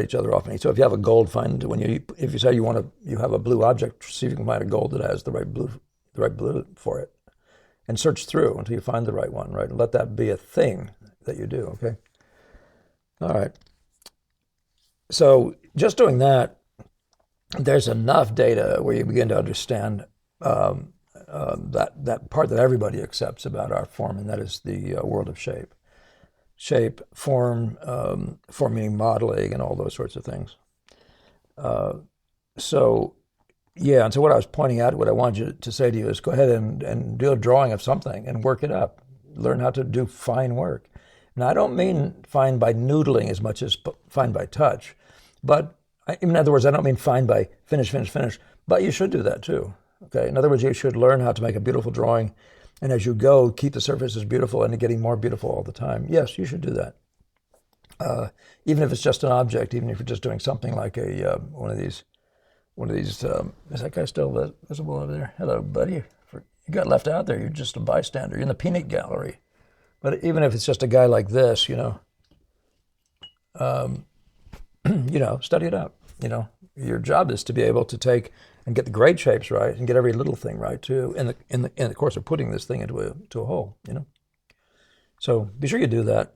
[SPEAKER 1] each other off meaning. So if you have a gold, if you say you have a blue object, see if you can find a gold that has the right blue for it, and search through until you find the right one, right? And let that be a thing that you do. Okay. All right. So just doing that, there's enough data where you begin to understand that part that everybody accepts about our form, and that is the world of shape. Shape, form, form meaning modeling, and all those sorts of things. So what I was pointing out, what I wanted you to say to you is, go ahead and do a drawing of something and work it up. Learn how to do fine work. Now, I don't mean fine by noodling as much as fine by touch, but in other words, I don't mean fine by finish, but you should do that too. Okay. In other words, you should learn how to make a beautiful drawing, and as you go, keep the surfaces beautiful and getting more beautiful all the time. Yes, you should do that. Even if it's just an object, even if you're just doing something like one of these. Is that guy still visible over there? Hello, buddy. You got left out there. You're just a bystander. You're in the peanut gallery. But even if it's just a guy like this, study it up. Your job is to be able to take and get the grade shapes right and get every little thing right too, in the course of putting this thing into a hole. So be sure you do that.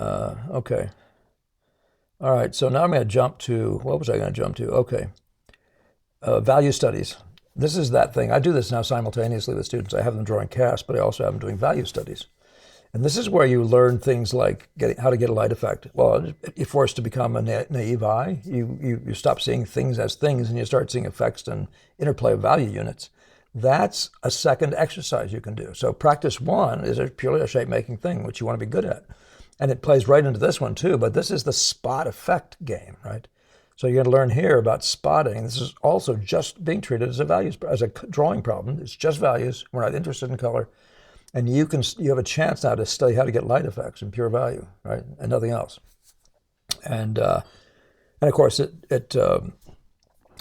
[SPEAKER 1] Okay. All right. So now I'm going to jump to, what was I going to jump to? Okay. Value studies. This is that thing. I do this now simultaneously with students. I have them drawing casts, but I also have them doing value studies. And this is where you learn things like how to get a light effect. Well, you're forced to become a naive eye. You stop seeing things as things, and you start seeing effects and interplay of value units. That's a second exercise you can do. So practice one is purely a shape-making thing, which you want to be good at. And it plays right into this one too, but this is the spot effect game, right? So you're going to learn here about spotting. This is also just being treated as a drawing problem. It's just values. We're not interested in color. And you have a chance now to study how to get light effects in pure value, right? And nothing else. And of course, it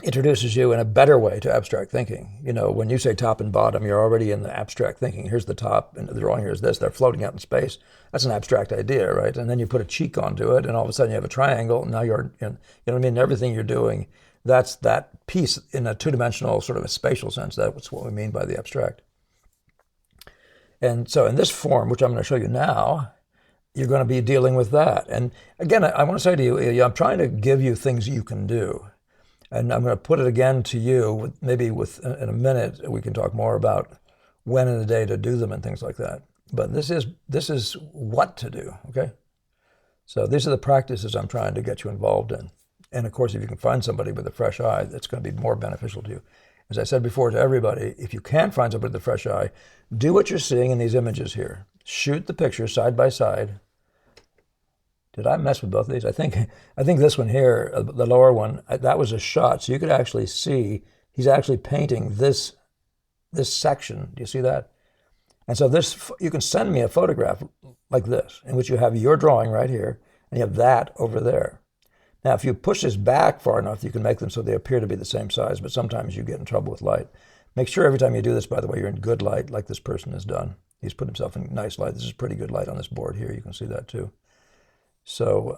[SPEAKER 1] introduces you in a better way to abstract thinking. When you say top and bottom, you're already in the abstract thinking. Here's the top, and the drawing here is this. They're floating out in space. That's an abstract idea, right? And then you put a cheek onto it, and all of a sudden you have a triangle. And now you're, you know what I mean? Everything you're doing, that's that piece in a two-dimensional sort of a spatial sense. That's what we mean by the abstract. And so in this form, which I'm going to show you now, you're going to be dealing with that. And again, I want to say to you, Ilya, I'm trying to give you things you can do. And I'm going to put it again to you, maybe in a minute, we can talk more about when in the day to do them and things like that. But this is what to do, okay? So these are the practices I'm trying to get you involved in. And of course, if you can find somebody with a fresh eye, that's going to be more beneficial to you. As I said before to everybody, if you can't find somebody with a fresh eye, do what you're seeing in these images here. Shoot the pictures side by side. Did I mess with both of these? I think this one here, the lower one, that was a shot. So you could actually see he's actually painting this section. Do you see that? And so you can send me a photograph like this, in which you have your drawing right here, and you have that over there. Now, if you push this back far enough, you can make them so they appear to be the same size, but sometimes you get in trouble with light. Make sure every time you do this, by the way, you're in good light, like this person has done. He's put himself in nice light. This is pretty good light on this board here. You can see that too. So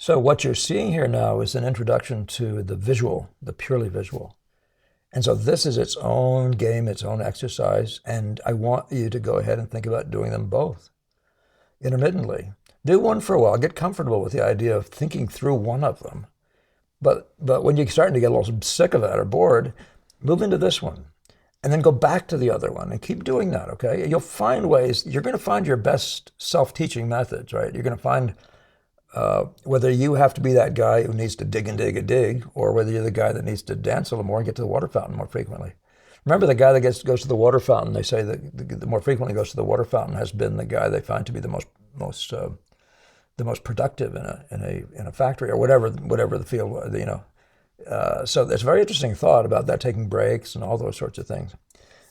[SPEAKER 1] what you're seeing here now is an introduction to the visual, the purely visual. And so this is its own game, its own exercise, and I want you to go ahead and think about doing them both intermittently. Do one for a while. Get comfortable with the idea of thinking through one of them. But when you're starting to get a little sick of that or bored, move into this one. And then go back to the other one and keep doing that, okay? You'll find ways. You're going to find your best self-teaching methods, right? You're going to find whether you have to be that guy who needs to dig and dig and dig, or whether you're the guy that needs to dance a little more and get to the water fountain more frequently. Remember, the guy that goes to the water fountain, they say that the more frequently goes to the water fountain has been the guy they find to be the most the most productive in a factory or whatever the field was, you know. So there's a very interesting thought about that, taking breaks and all those sorts of things.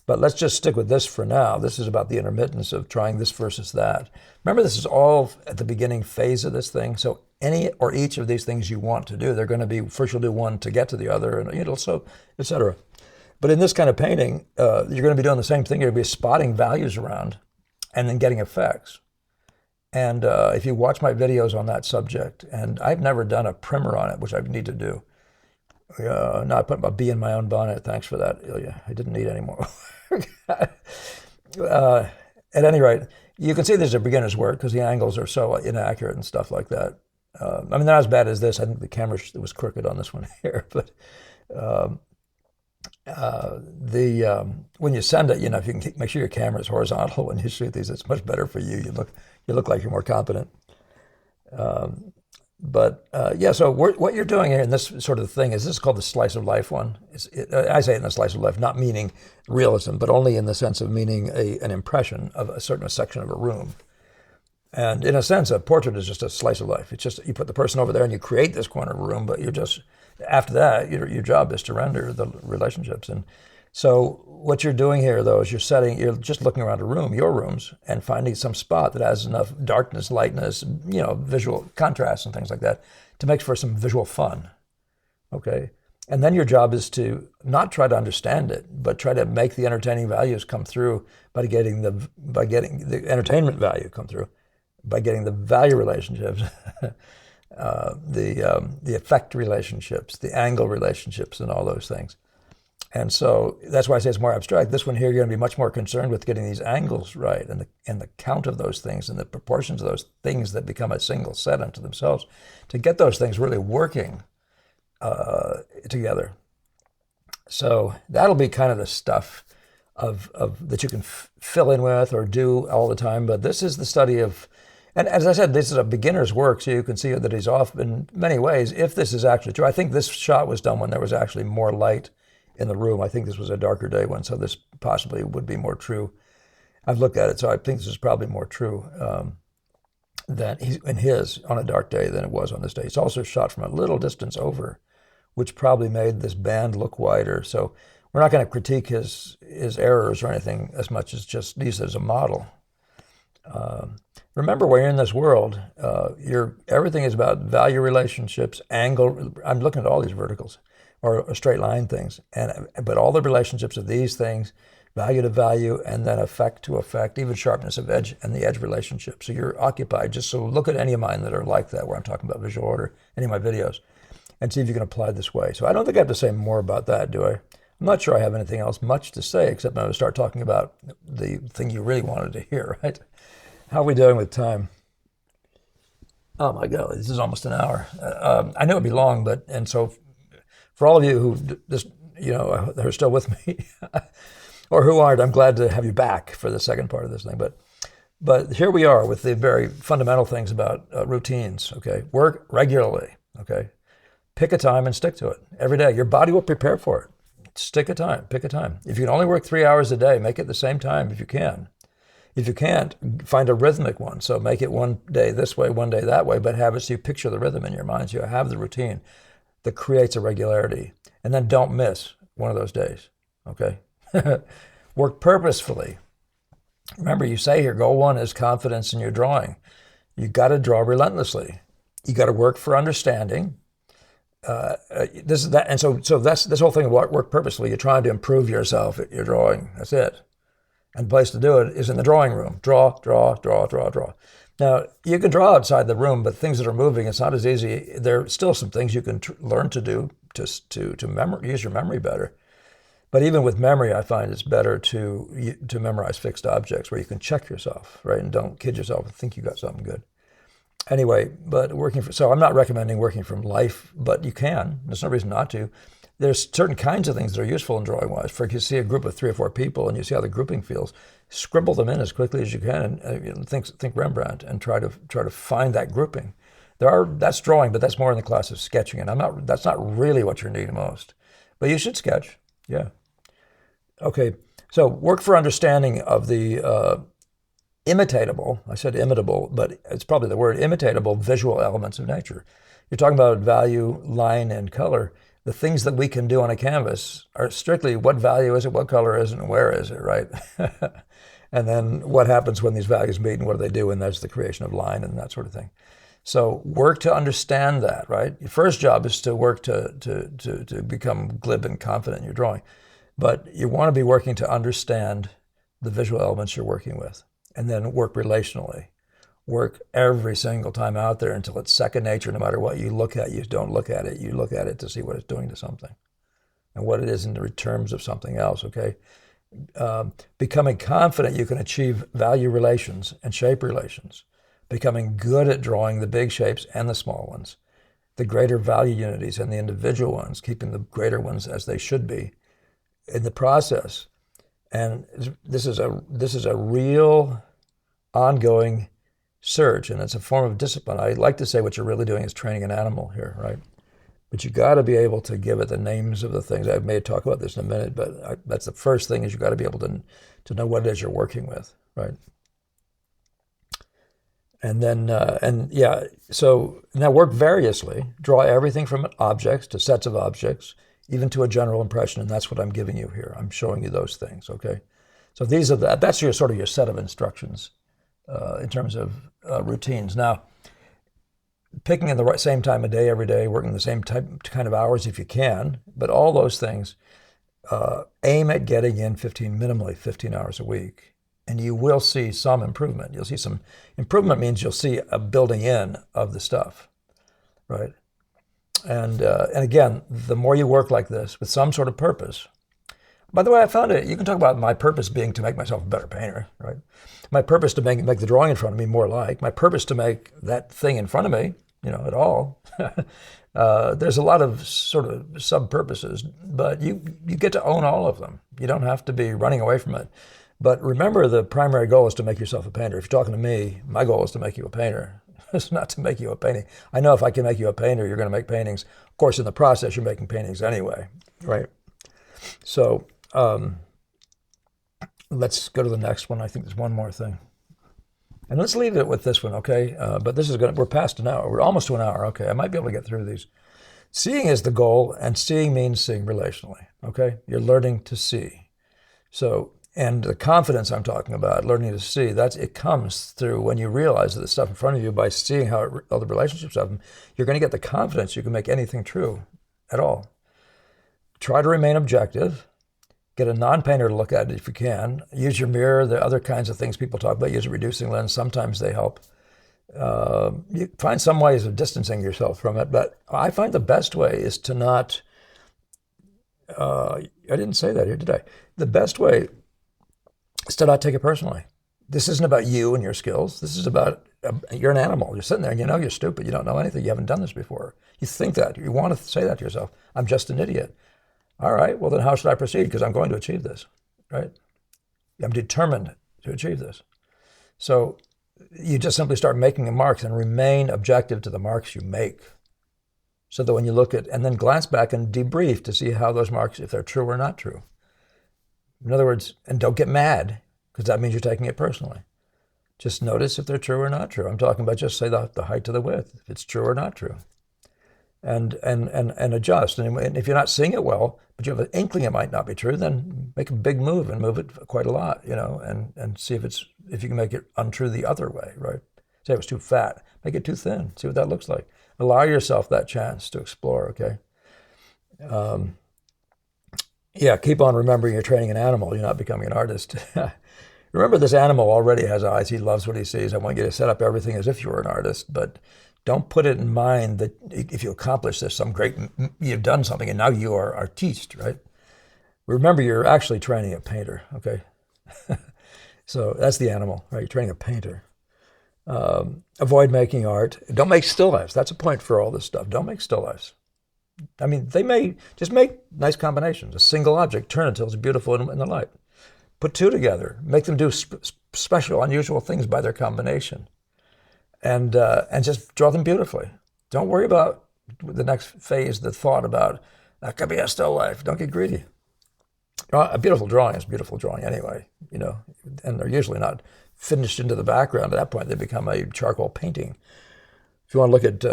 [SPEAKER 1] But let's just stick with this for now. This is about the intermittence of trying this versus that. Remember, this is all at the beginning phase of this thing. So any or each of these things you want to do, they're going to be, first you'll do one to get to the other, and you know, so et cetera. But in this kind of painting, you're going to be doing the same thing. You're going to be spotting values around and then getting effects. And if you watch my videos on that subject, and I've never done a primer on it, which I need to do. No, I put a bee in my own bonnet. Thanks for that, Ilya. I didn't need any more. At any rate, you can see there's a beginner's work because the angles are so inaccurate and stuff like that. I mean, they're not as bad as this. I think the camera was crooked on this one here. But when you send it, you know, if you can make sure your camera is horizontal when you shoot these, it's much better for you. You look like you're more competent. Yeah, so what you're doing here in this sort of thing is, this is called the slice of life one. I say it in the slice of life, not meaning realism, but only in the sense of meaning an impression of a certain section of a room. And in a sense, a portrait is just a slice of life. It's just, you put the person over there and you create this corner of a room, but you're just, after that, your job is to render the relationships. And so what you're doing here, though, is you're just looking around a room, your rooms, and finding some spot that has enough darkness, lightness, you know, visual contrast and things like that to make for some visual fun, okay? And then your job is to not try to understand it, but try to make the entertaining values come through by getting the entertainment value come through, by getting the value relationships, the effect relationships, the angle relationships, and all those things. And so that's why I say it's more abstract. This one here, you're going to be much more concerned with getting these angles right and the count of those things and the proportions of those things that become a single set unto themselves, to get those things really working together. So that'll be kind of the stuff of that you can fill in with or do all the time. But this is the study of, and as I said, this is a beginner's work, so you can see that he's off in many ways, if this is actually true. I think this shot was done when there was actually more light in the room. I think this was a darker day one, so this possibly would be more true. I've looked at it, so I think this is probably more true than in his on a dark day than it was on this day. It's also shot from a little distance over, which probably made this band look wider. So we're not going to critique his errors or anything as much as just use it as a model. Remember, when you're in this world, everything is about value relationships, angle. I'm looking at all these verticals or straight line things, but all the relationships of these things, value to value, and then effect to effect, even sharpness of edge and the edge relationship. So you're occupied. Just so look at any of mine that are like that, where I'm talking about visual order, any of my videos, and see if you can apply this way. So I don't think I have to say more about that, do I? I'm not sure I have anything else much to say, except I'm going to start talking about the thing you really wanted to hear, right? How are we doing with time? Oh my God, this is almost an hour. I knew it'd be long, and so for all of you who just, you know, are still with me, or who aren't, I'm glad to have you back for the second part of this thing. But here we are with the very fundamental things about routines. Okay, work regularly. Okay, pick a time and stick to it every day. Your body will prepare for it. Pick a time. If you can only work 3 hours a day, make it the same time if you can. If you can't, find a rhythmic one. So make it one day this way, one day that way, but have it so you picture the rhythm in your mind. So you have the routine that creates a regularity. And then don't miss one of those days, okay? Work purposefully. Remember, you say here, goal one is confidence in your drawing. You got to draw relentlessly. You got to work for understanding. This is that, and so that's this whole thing of work purposefully. You're trying to improve yourself at your drawing. That's it. And the place to do it is in the drawing room. Draw. Now, you can draw outside the room, but things that are moving, it's not as easy. There are still some things you can learn to do to use your memory better. But even with memory, I find it's better to memorize fixed objects where you can check yourself, right? And don't kid yourself and think you got something good. Anyway, but so I'm not recommending working from life, but you can. There's no reason not to. There's certain kinds of things that are useful in drawing-wise. For if you see a group of 3 or 4 people and you see how the grouping feels, scribble them in as quickly as you can. And think Rembrandt and try to find that grouping. That's drawing, but that's more in the class of sketching, and that's not really what you're needing most. But you should sketch, yeah. Okay, so work for understanding of the imitatable, I said imitable, but it's probably the word imitatable visual elements of nature. You're talking about value, line, and color. The things that we can do on a canvas are strictly what value is it, what color is it, and where is it, right? And then what happens when these values meet and what do they do, and that's the creation of line and that sort of thing. So work to understand that, right? Your first job is to work to become glib and confident in your drawing. But you want to be working to understand the visual elements you're working with, and then work relationally. Work every single time out there until it's second nature. No matter what you look at, you don't look at it. You look at it to see what it's doing to something and what it is in the terms of something else, okay? Becoming confident you can achieve value relations and shape relations. Becoming good at drawing the big shapes and the small ones, the greater value unities and the individual ones, keeping the greater ones as they should be in the process. And this is a real ongoing search, and it's a form of discipline. I like to say what you're really doing is training an animal here, right? But you got to be able to give it the names of the things. I may talk about this in a minute, but that's the first thing, is you got to be able to know what it is you're working with, right? And then, so now work variously. Draw everything from objects to sets of objects, even to a general impression, and that's what I'm giving you here. I'm showing you those things, okay? So these are that's your sort of your set of instructions in terms of routines. Now, picking in the same time of day every day, working the same kind of hours if you can, but all those things, aim at getting in minimally 15 hours a week, and you will see some improvement. You'll see some improvement means you'll see a building in of the stuff, right? And again, the more you work like this with some sort of purpose. By the way, I found it. You can talk about my purpose being to make myself a better painter, right? My purpose to make the drawing in front of me more like. My purpose to make that thing in front of me, at all. There's a lot of sort of sub-purposes, but you get to own all of them. You don't have to be running away from it. But remember, the primary goal is to make yourself a painter. If you're talking to me, my goal is to make you a painter. It's not to make you a painting. I know if I can make you a painter, you're going to make paintings. Of course, in the process, you're making paintings anyway, right? So let's go to the next one. I think there's one more thing. And let's leave it with this one, okay? But this is we're past an hour. We're almost to an hour, okay? I might be able to get through these. Seeing is the goal, and seeing means seeing relationally, okay? You're learning to see. So, and the confidence I'm talking about, learning to see, it comes through when you realize that the stuff in front of you, by seeing how all the relationships of them, you're going to get the confidence you can make anything true at all. Try to remain objective. Get a non-painter to look at it if you can. Use your mirror, the other kinds of things people talk about. Use a reducing lens. Sometimes they help. You find some ways of distancing yourself from it, but I find the best way is to not, I didn't say that here, did I? The best way is to not take it personally. This isn't about you and your skills. This is about, you're an animal. You're sitting there and you know you're stupid. You don't know anything. You haven't done this before. You think that. You want to say that to yourself. I'm just an idiot. All right, well then how should I proceed? Because I'm going to achieve this, right? I'm determined to achieve this. So you just simply start making the marks and remain objective to the marks you make. So that when you look at, and then glance back and debrief to see how those marks, if they're true or not true. In other words, and don't get mad, because that means you're taking it personally. Just notice if they're true or not true. I'm talking about just say the height to the width, if it's true or not true. And adjust. And if you're not seeing it well, but you have an inkling it might not be true, then make a big move and move it quite a lot, and see if you can make it untrue the other way, right? Say it was too fat, make it too thin, see what that looks like. Allow yourself that chance to explore, okay? Keep on remembering you're training an animal, you're not becoming an artist. Remember, this animal already has eyes, he loves what he sees. I want you to set up everything as if you were an artist, but don't put it in mind that if you accomplish this, you've done something and now you are artiste, right? Remember, you're actually training a painter, okay? So that's the animal, right? You're training a painter. Avoid making art. Don't make still lifes. That's a point for all this stuff. Don't make still lifes. I mean, they may just make nice combinations. A single object, turn it until it's beautiful in the light. Put two together. Make them do special, unusual things by their combination. And just draw them beautifully. Don't worry about the next phase, the thought about, that could be a still life. Don't get greedy. A beautiful drawing is a beautiful drawing anyway, and they're usually not finished into the background. At that point, they become a charcoal painting. If you want to look at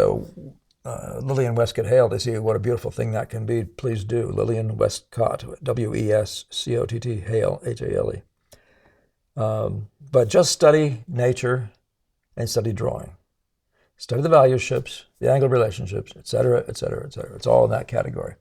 [SPEAKER 1] Lillian Westcott Hale to see what a beautiful thing that can be, please do. Lillian Westcott, Wescott Hale, Hale. But just study nature and study drawing. Study the value ships, the angle relationships, et cetera, et cetera, et cetera. It's all in that category.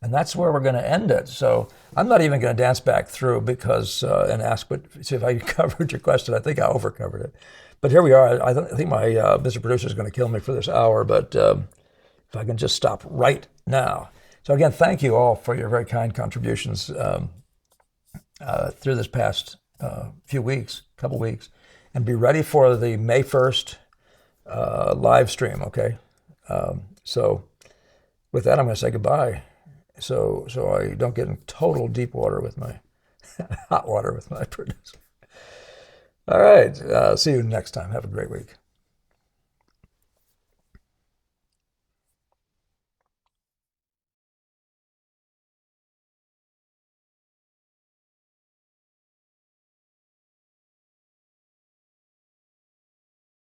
[SPEAKER 1] And that's where we're going to end it. So I'm not even going to dance back through because and ask, but see if I covered your question. I think I overcovered it. But here we are. I think my Mr. Producer is going to kill me for this hour, but if I can just stop right now. So again, thank you all for your very kind contributions through this past couple weeks. And be ready for the May 1st live stream, okay? So with that, I'm going to say goodbye. So I don't get in total deep water with my hot water with my producer. All right. See you next time. Have a great week.